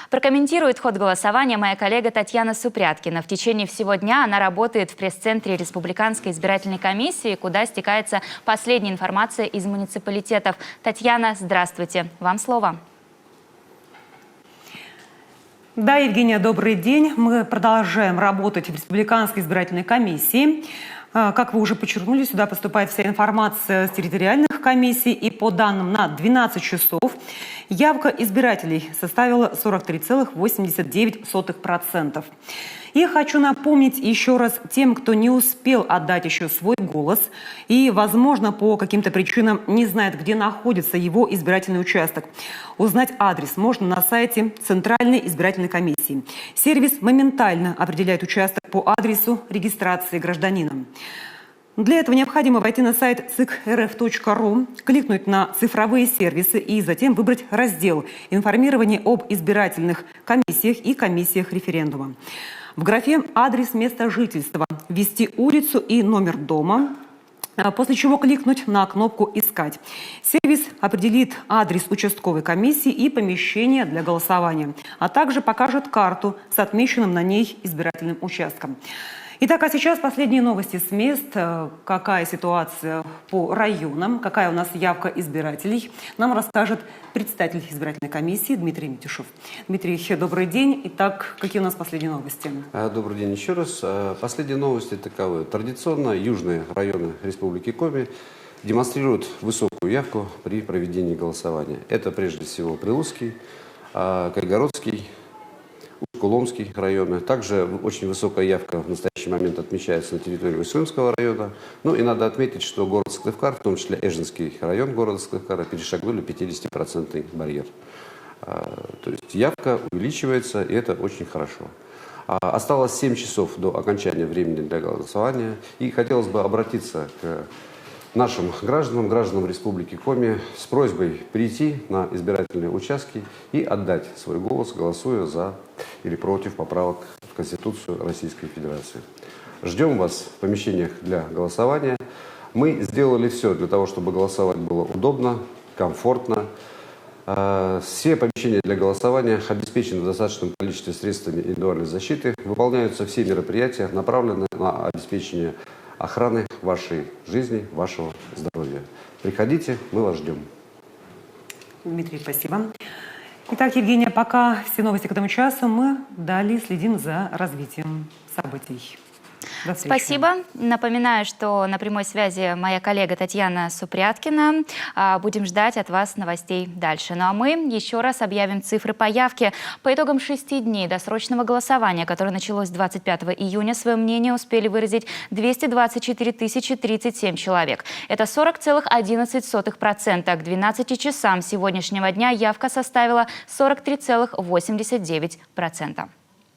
Прокомментирует ход голосования моя коллега Татьяна Супряткина. В течение всего дня она работает в пресс-центре Республиканской избирательной комиссии, куда стекается последняя информация из муниципалитетов. Татьяна, здравствуйте. Вам слово. Да, Евгения, добрый день. Мы продолжаем работать в Республиканской избирательной комиссии. Как вы уже подчеркнули, сюда поступает вся информация с территориальных комиссий. И по данным на 12 часов явка избирателей составила 43,89%. И хочу напомнить еще раз тем, кто не успел отдать еще свой голос и, возможно, по каким-то причинам не знает, где находится его избирательный участок. Узнать адрес можно на сайте Центральной избирательной комиссии. Сервис моментально определяет участок по адресу регистрации гражданина. Для этого необходимо войти на сайт ЦИК.РФ.ру, кликнуть на цифровые сервисы и затем выбрать раздел «Информирование об избирательных комиссиях и комиссиях референдума». В графе «Адрес места жительства» ввести улицу и номер дома, после чего кликнуть на кнопку «Искать». Сервис определит адрес участковой комиссии и помещение для голосования, а также покажет карту с отмеченным на ней избирательным участком. Итак, а сейчас последние новости с мест. Какая ситуация по районам, какая у нас явка избирателей, нам расскажет председатель избирательной комиссии Дмитрий Митюшев. Дмитрий, добрый день. Итак, какие у нас последние новости? Добрый день еще раз. Последние новости таковы. Традиционно южные районы Республики Коми демонстрируют высокую явку при проведении голосования. Это прежде всего Прилузский, Кайгородский, Усть-Куломский районы. Также очень высокая явка в настоящий момент отмечается на территории Усть-Куломского района. Ну и надо отметить, что город Сыктывкар, в том числе Эжинский район города Сыктывкара, перешагнули 50% барьер. То есть явка увеличивается, и это очень хорошо. Осталось 7 часов до окончания времени для голосования. И хотелось бы обратиться к нашим гражданам Республики Коми с просьбой прийти на избирательные участки и отдать свой голос, голосуя за или против поправок в Конституцию Российской Федерации. Ждем вас в помещениях для голосования. Мы сделали все для того, чтобы голосовать было удобно, комфортно. Все помещения для голосования обеспечены в достаточном количестве средствами индивидуальной защиты. Выполняются все мероприятия, направленные на обеспечение охраны вашей жизни, вашего здоровья. Приходите, мы вас ждем. Дмитрий, спасибо. Итак, Евгения, пока все новости к этому часу, мы далее следим за развитием событий. Спасибо. Напоминаю, что на прямой связи моя коллега Татьяна Супряткина. Будем ждать от вас новостей дальше. Ну а мы еще раз объявим цифры по явке. По итогам 6 дней досрочного голосования, которое началось 25 июня, свое мнение успели выразить 224 037 человек. Это 40,11%. К 12 часам сегодняшнего дня явка составила 43,89%.